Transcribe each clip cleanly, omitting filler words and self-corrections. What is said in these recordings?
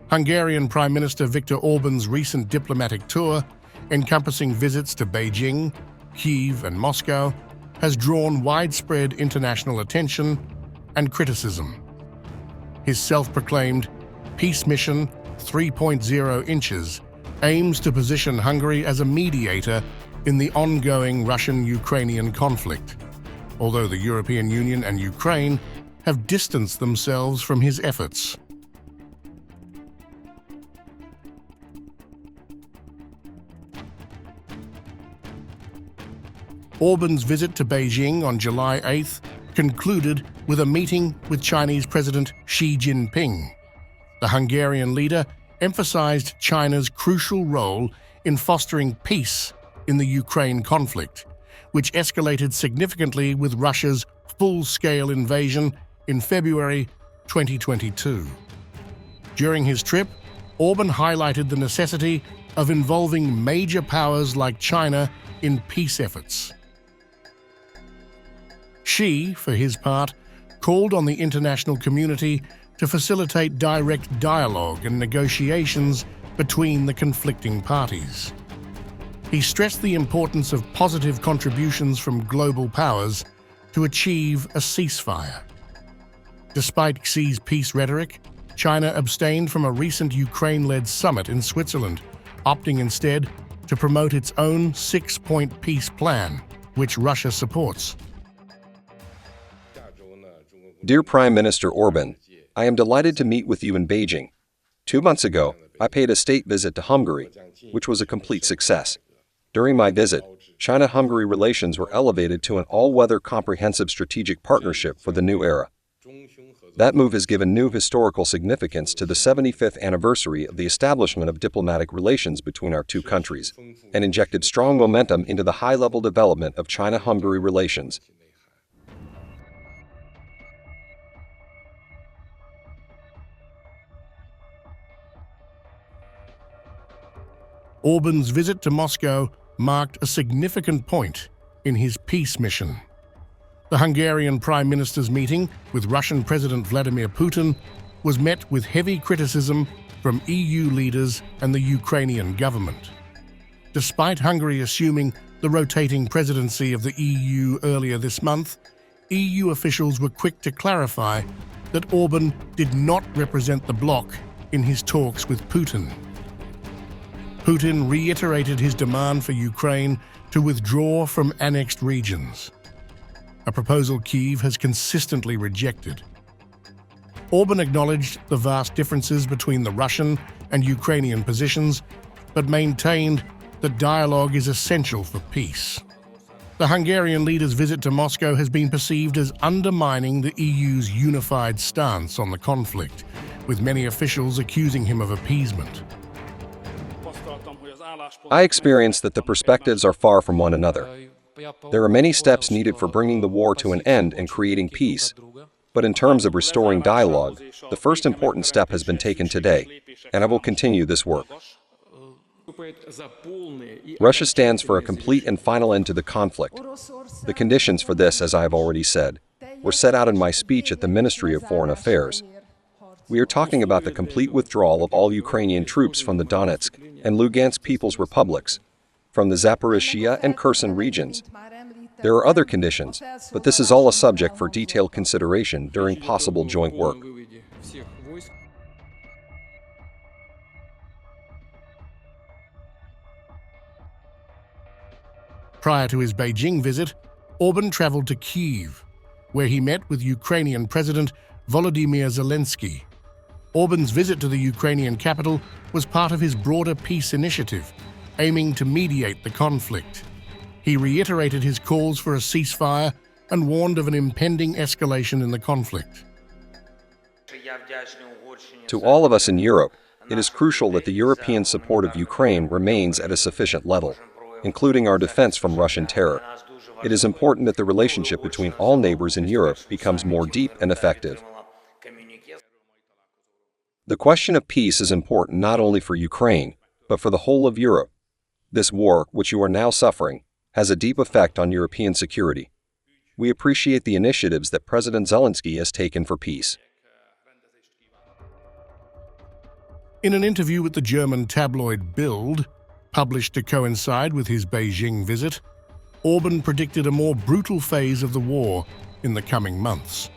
Hungarian Prime Minister Viktor Orban's recent diplomatic tour, encompassing visits to Beijing, Kyiv, and Moscow, has drawn widespread international attention and criticism. His self-proclaimed peace mission 3.0 inches aims to position Hungary as a mediator in the ongoing Russian-Ukrainian conflict, although the European Union and Ukraine have distanced themselves from his efforts. Orban's visit to Beijing on July 8th concluded with a meeting with Chinese President Xi Jinping. The Hungarian leader emphasized China's crucial role in fostering peace in the Ukraine conflict, which escalated significantly with Russia's full-scale invasion in February 2022. During his trip, Orban highlighted the necessity of involving major powers like China in peace efforts. Xi, for his part, called on the international community to facilitate direct dialogue and negotiations between the conflicting parties. He stressed the importance of positive contributions from global powers to achieve a ceasefire. Despite Xi's peace rhetoric, China abstained from a recent Ukraine-led summit in Switzerland, opting instead to promote its own 6-point peace plan, which Russia supports. Dear Prime Minister Orban, I am delighted to meet with you in Beijing. 2 months ago, I paid a state visit to Hungary, which was a complete success. During my visit, China-Hungary relations were elevated to an all-weather comprehensive strategic partnership for the new era. That move has given new historical significance to the 75th anniversary of the establishment of diplomatic relations between our two countries, and injected strong momentum into the high-level development of China-Hungary relations. Orban's visit to Moscow marked a significant point in his peace mission. The Hungarian Prime Minister's meeting with Russian President Vladimir Putin was met with heavy criticism from EU leaders and the Ukrainian government. Despite Hungary assuming the rotating presidency of the EU earlier this month, EU officials were quick to clarify that Orban did not represent the bloc in his talks with Putin. Putin reiterated his demand for Ukraine to withdraw from annexed regions, a proposal Kyiv has consistently rejected. Orban acknowledged the vast differences between the Russian and Ukrainian positions, but maintained that dialogue is essential for peace. The Hungarian leader's visit to Moscow has been perceived as undermining the EU's unified stance on the conflict, with many officials accusing him of appeasement. I experienced that the perspectives are far from one another. There are many steps needed for bringing the war to an end and creating peace. But in terms of restoring dialogue, the first important step has been taken today, and I will continue this work. Russia stands for a complete and final end to the conflict. The conditions for this, as I have already said, were set out in my speech at the Ministry of Foreign Affairs. We are talking about the complete withdrawal of all Ukrainian troops from the Donetsk and Lugansk People's Republics, from the Zaporizhzhia and Kherson regions. There are other conditions, but this is all a subject for detailed consideration during possible joint work. Prior to his Beijing visit, Orban traveled to Kyiv, where he met with Ukrainian President Volodymyr Zelensky. Orban's visit to the Ukrainian capital was part of his broader peace initiative, aiming to mediate the conflict. He reiterated his calls for a ceasefire and warned of an impending escalation in the conflict. To all of us in Europe, it is crucial that the European support of Ukraine remains at a sufficient level, including our defense from Russian terror. It is important that the relationship between all neighbors in Europe becomes more deep and effective. The question of peace is important not only for Ukraine, but for the whole of Europe. This war, which you are now suffering, has a deep effect on European security. We appreciate the initiatives that President Zelensky has taken for peace. In an interview with the German tabloid Bild, published to coincide with his Beijing visit, Orban predicted a more brutal phase of the war in the coming months.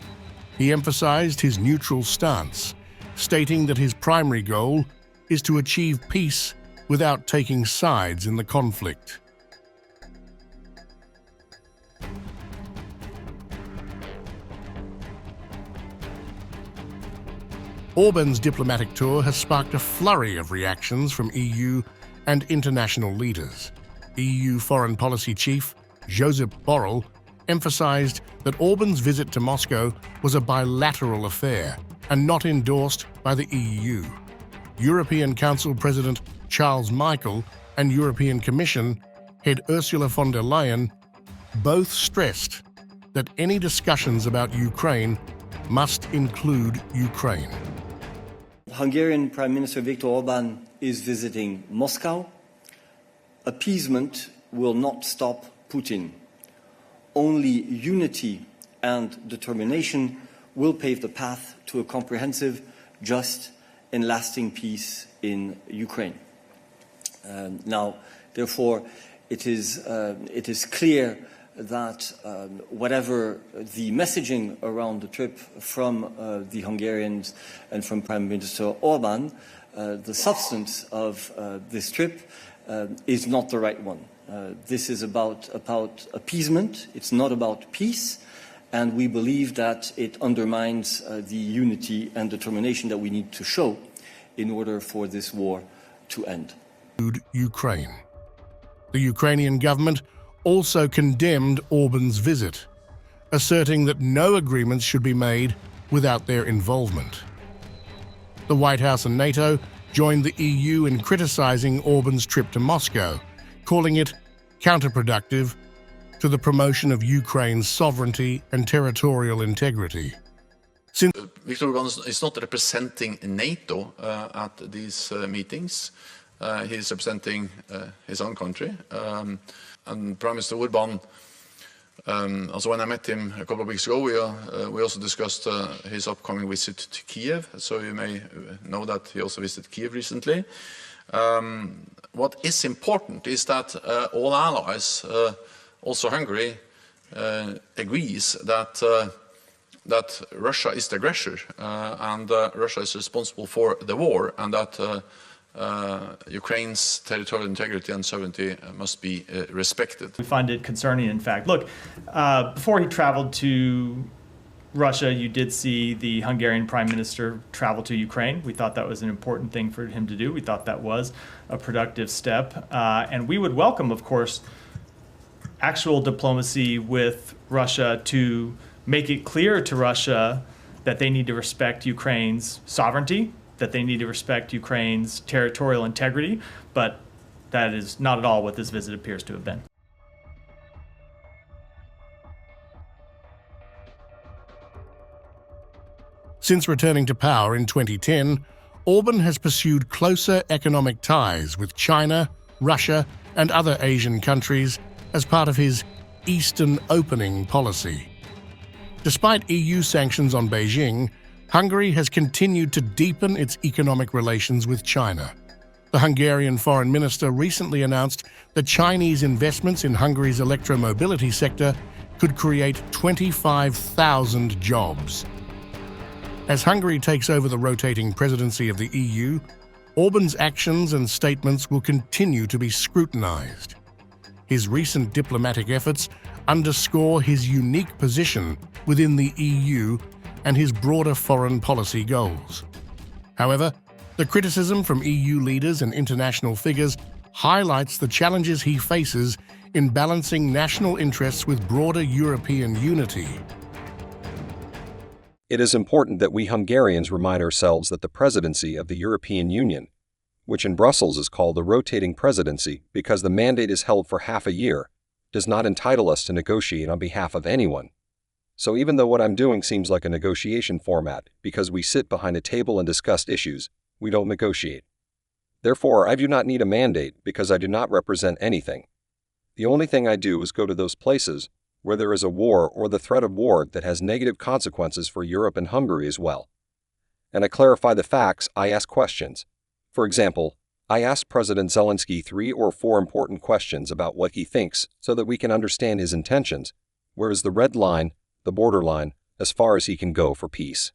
He emphasized his neutral stance, stating that his primary goal is to achieve peace without taking sides in the conflict. Orban's diplomatic tour has sparked a flurry of reactions from EU and international leaders. EU Foreign Policy Chief Josep Borrell emphasized that Orban's visit to Moscow was a bilateral affair and not endorsed by the EU. European Council President Charles Michel and European Commission head Ursula von der Leyen both stressed that any discussions about Ukraine must include Ukraine. Hungarian Prime Minister Viktor Orbán is visiting Moscow. Appeasement will not stop Putin. Only unity and determination will pave the path to a comprehensive, just and lasting peace in Ukraine. Now, therefore, it is clear that whatever the messaging around the trip from the Hungarians and from Prime Minister Orbán, the substance of this trip is not the right one. This is about appeasement, it's not about peace, and we believe that it undermines the unity and determination that we need to show in order for this war to end. Ukraine. The Ukrainian government also condemned Orban's visit, asserting that no agreements should be made without their involvement. The White House and NATO joined the EU in criticizing Orban's trip to Moscow, calling it counterproductive to the promotion of Ukraine's sovereignty and territorial integrity. Viktor Orbán is not representing NATO at these meetings. He is representing his own country. And Prime Minister Orbán, also when I met him a couple of weeks ago, we also discussed his upcoming visit to Kyiv. So you may know that he also visited Kyiv recently. What is important is that all allies, also Hungary, agrees that Russia is the aggressor and Russia is responsible for the war, and that Ukraine's territorial integrity and sovereignty must be respected. We find it concerning, in fact. Look, before he traveled to Russia, you did see the Hungarian Prime Minister travel to Ukraine. We thought that was an important thing for him to do. We thought that was a productive step. And we would welcome, of course, actual diplomacy with Russia to make it clear to Russia that they need to respect Ukraine's sovereignty, that they need to respect Ukraine's territorial integrity, but that is not at all what this visit appears to have been. Since returning to power in 2010, Orban has pursued closer economic ties with China, Russia, and other Asian countries as part of his Eastern opening policy. Despite EU sanctions on Beijing, Hungary has continued to deepen its economic relations with China. The Hungarian foreign minister recently announced that Chinese investments in Hungary's electromobility sector could create 25,000 jobs. As Hungary takes over the rotating presidency of the EU, Orban's actions and statements will continue to be scrutinized. His recent diplomatic efforts underscore his unique position within the EU and his broader foreign policy goals. However, the criticism from EU leaders and international figures highlights the challenges he faces in balancing national interests with broader European unity. It is important that we Hungarians remind ourselves that the presidency of the European Union, which in Brussels is called the rotating presidency because the mandate is held for half a year, does not entitle us to negotiate on behalf of anyone. So even though what I'm doing seems like a negotiation format because we sit behind a table and discuss issues, we don't negotiate. Therefore, I do not need a mandate because I do not represent anything. The only thing I do is go to those places where there is a war or the threat of war that has negative consequences for Europe and Hungary as well. And I clarify the facts, I ask questions. For example, I asked President Zelensky 3 or 4 important questions about what he thinks so that we can understand his intentions, where is the red line, the borderline, as far as he can go for peace.